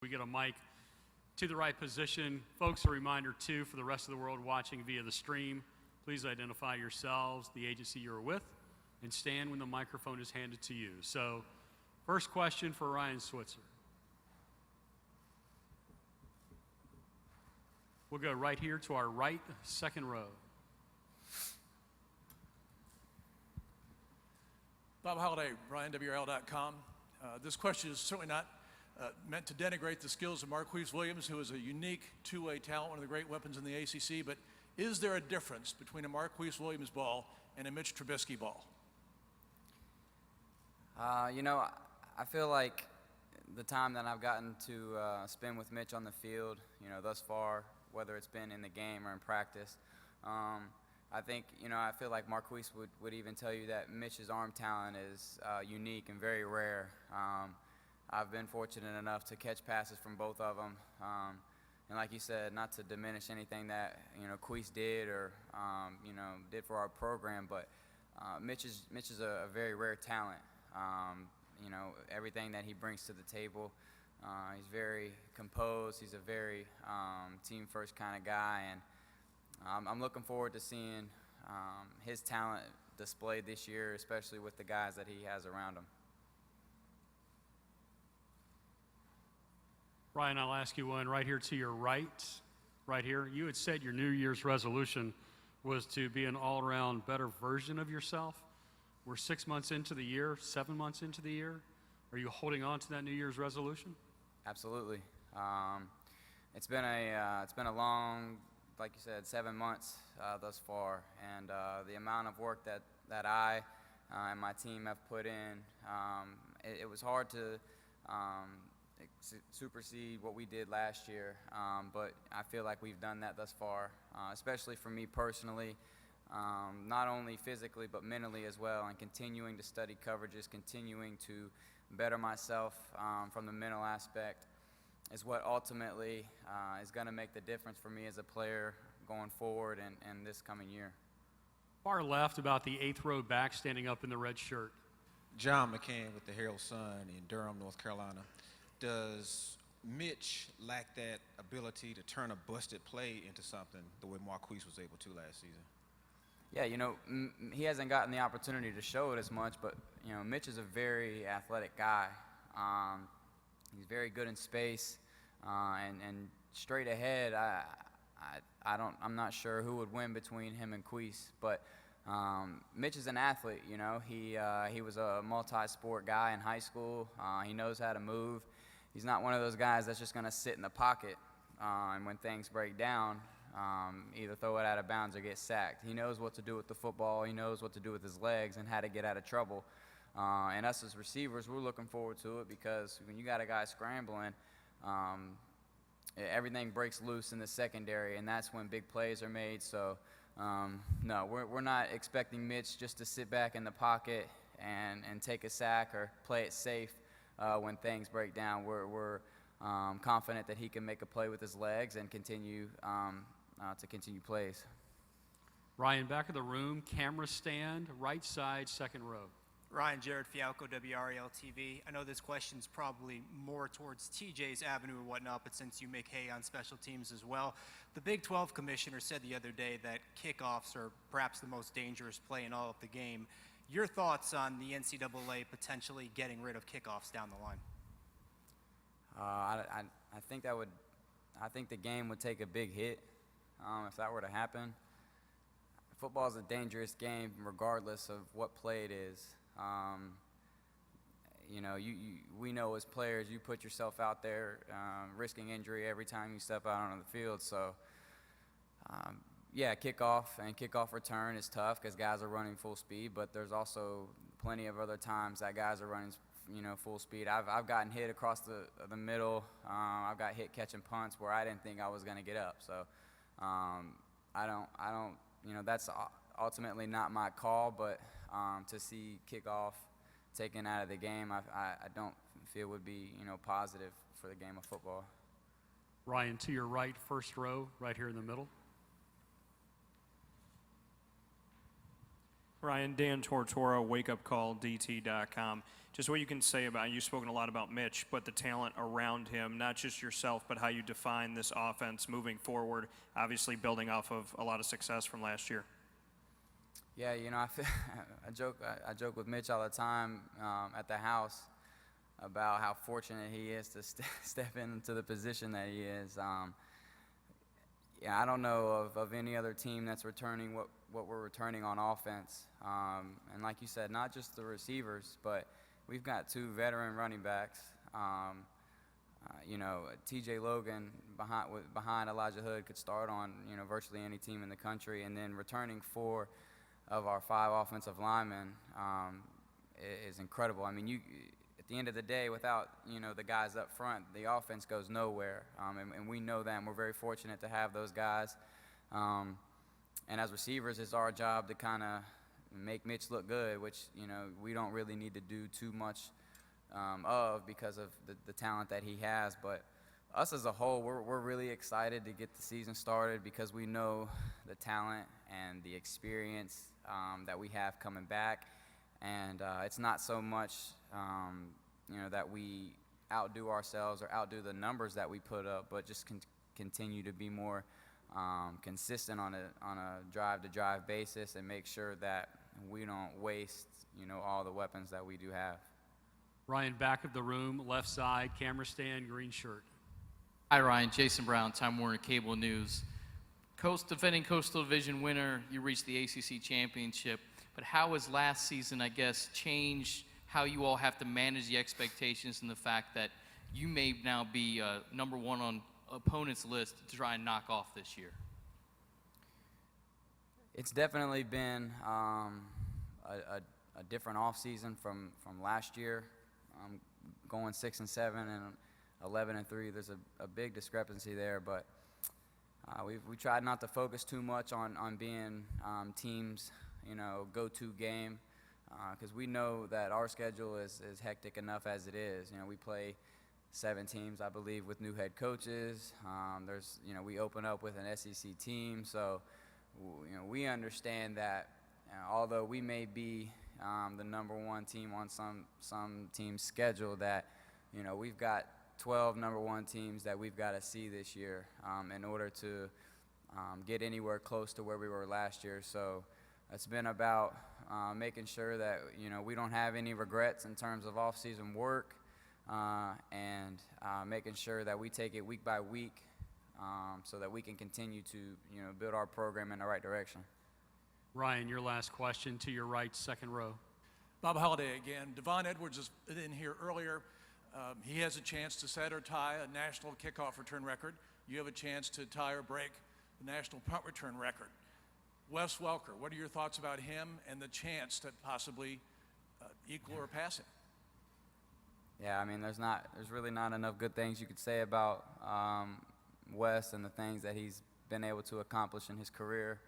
We get a mic to the right position. Folks, a reminder too for the rest of the world watching via the stream, please identify yourselves, the agency you're with, and stand when the microphone is handed to you. So, first question for Ryan Switzer. We'll go right here to our right, second row. Bob Holliday, RyanWRL.com. This question is certainly not meant to denigrate the skills of Marquice Williams, who is a unique two-way talent, one of the great weapons in the ACC, but is there a difference between a Marquice Williams ball and a Mitch Trubisky ball? I feel like the time that I've gotten to spend with Mitch on the field, thus far, whether it's been in the game or in practice, I think, I feel like Marquice would even tell you that Mitch's arm talent is unique and very rare. I've been fortunate enough to catch passes from both of them. And like you said, not to diminish anything that, Queese did or, did for our program, but Mitch is a very rare talent. Everything that he brings to the table, he's very composed. He's a very team-first kind of guy, and I'm looking forward to seeing his talent displayed this year, especially with the guys that he has around him. Ryan, I'll ask you one right here to your right here. You had said your New Year's resolution was to be an all-around better version of yourself. We're 6 months into the year, 7 months into the year. Are you holding on to that New Year's resolution? Absolutely. It's been a long, like you said, 7 months thus far, and the amount of work that I and my team have put in, it was hard to supersede what we did last year, but I feel like we've done that thus far, especially for me personally, not only physically but mentally as well, and continuing to study coverages, continuing to better myself from the mental aspect is what ultimately is going to make the difference for me as a player going forward and this coming year. Far left, about the 8th row back, standing up in the red shirt. John McCann with the Herald Sun in Durham, North Carolina. Does Mitch lack that ability to turn a busted play into something the way Marquice was able to last season? Yeah, he hasn't gotten the opportunity to show it as much, but, Mitch is a very athletic guy. He's very good in space, and straight ahead, I'm not sure who would win between him and Queese, but Mitch is an athlete, He was a multi-sport guy in high school. He knows how to move. He's not one of those guys that's just going to sit in the pocket and when things break down, either throw it out of bounds or get sacked. He knows what to do with the football. He knows what to do with his legs and how to get out of trouble. And us as receivers, we're looking forward to it because when you got a guy scrambling, everything breaks loose in the secondary, and that's when big plays are made. So, no, we're not expecting Mitch just to sit back in the pocket and take a sack or play it safe when things break down. We're confident that he can make a play with his legs and continue plays. Ryan, back of the room, camera stand, right side, second row. Ryan, Jared Fialco, WRAL-TV. I know this question's probably more towards TJ's avenue or whatnot, but since you make hay on special teams as well, the Big 12 commissioner said the other day that kickoffs are perhaps the most dangerous play in all of the game. Your thoughts on the NCAA potentially getting rid of kickoffs down the line? I think the game would take a big hit if that were to happen. Football is a dangerous game regardless of what play it is. We know as players you put yourself out there risking injury every time you step out on the field. So, yeah, kickoff and kickoff return is tough because guys are running full speed, but there's also plenty of other times that guys are running full speed. I've gotten hit across the middle. I've got hit catching punts where I didn't think I was going to get up. So I don't. That's ultimately not my call, but to see kickoff taken out of the game, I don't feel would be positive for the game of football. Ryan, to your right, first row, right here in the middle. Ryan, Dan Tortora, WakeUpCallDT.com. just what you can say about, you've spoken a lot about Mitch, but the talent around him, not just yourself, but how you define this offense moving forward, obviously building off of a lot of success from last year. Yeah, you know, I joke with Mitch all the time at the house about how fortunate he is to step into the position that he is. Yeah, I don't know of any other team that's returning what we're returning on offense. And like you said, not just the receivers, but we've got 2 veteran running backs. You know, T.J. Logan behind Elijah Hood could start on, you know, virtually any team in the country, and then returning 4 of our 5 offensive linemen is incredible. I mean, at the end of the day, without, you know, the guys up front, the offense goes nowhere, and we know that, and we're very fortunate to have those guys. And as receivers, it's our job to kind of make Mitch look good, which, you know, we don't really need to do too much because of the talent that he has. But us as a whole, we're really excited to get the season started because we know the talent and the experience that we have coming back. And it's not so much, you know, that we outdo ourselves or outdo the numbers that we put up, but just continue to be more consistent on a drive-to-drive basis and make sure that we don't waste, you know, all the weapons that we do have. Ryan, back of the room, left side, camera stand, green shirt. Hi, Ryan. Jason Brown, Time Warner Cable News. Defending Coastal Division winner, you reached the ACC championship. But how has last season, I guess, changed how you all have to manage the expectations and the fact that you may now be number 1 on opponents' list to try and knock off this year? It's definitely been a different offseason from last year. Going 6-7 and 11-3, there's a big discrepancy there, but we tried not to focus too much on being teams, you know, go-to game, because we know that our schedule is hectic enough as it is. You know, we play 7 teams, I believe, with new head coaches. You know, we open up with an SEC team, so you know, we understand that although we may be the number 1 team on some teams' schedule, that, you know, we've got 12 number 1 teams that we've got to see this year in order to get anywhere close to where we were last year. So it's been about making sure that, you know, we don't have any regrets in terms of off-season work, and making sure that we take it week by week so that we can continue to, you know, build our program in the right direction. Ryan, your last question to your right, second row. Bob Holliday again. Devon Edwards is in here earlier. He has a chance to set or tie a national kickoff return record. You have a chance to tie or break the national punt return record. Wes Welker, what are your thoughts about him and the chance to possibly equal or pass him? Yeah, I mean, there's really not enough good things you could say about Wes and the things that he's been able to accomplish in his career.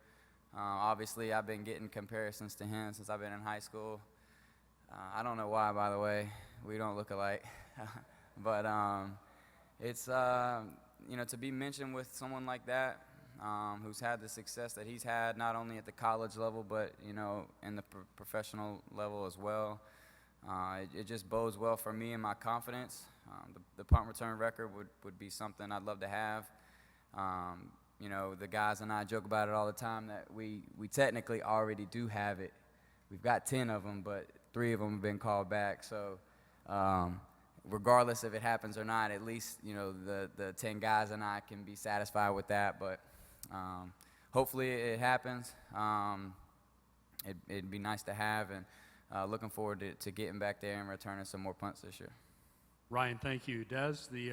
Obviously, I've been getting comparisons to him since I've been in high school. I don't know why, by the way. We don't look alike. But it's, you know, to be mentioned with someone like that who's had the success that he's had, not only at the college level, but, you know, in the professional level as well. It just bodes well for me and my confidence. The punt return record would be something I'd love to have. You know, the guys and I joke about it all the time that we technically already do have it. We've got 10 of them, but 3 of them have been called back. So regardless if it happens or not, at least, you know, the 10 guys and I can be satisfied with that. But hopefully it happens. It'd be nice to have, and looking forward to getting back there and returning some more punts this year. Ryan, thank you. Des, the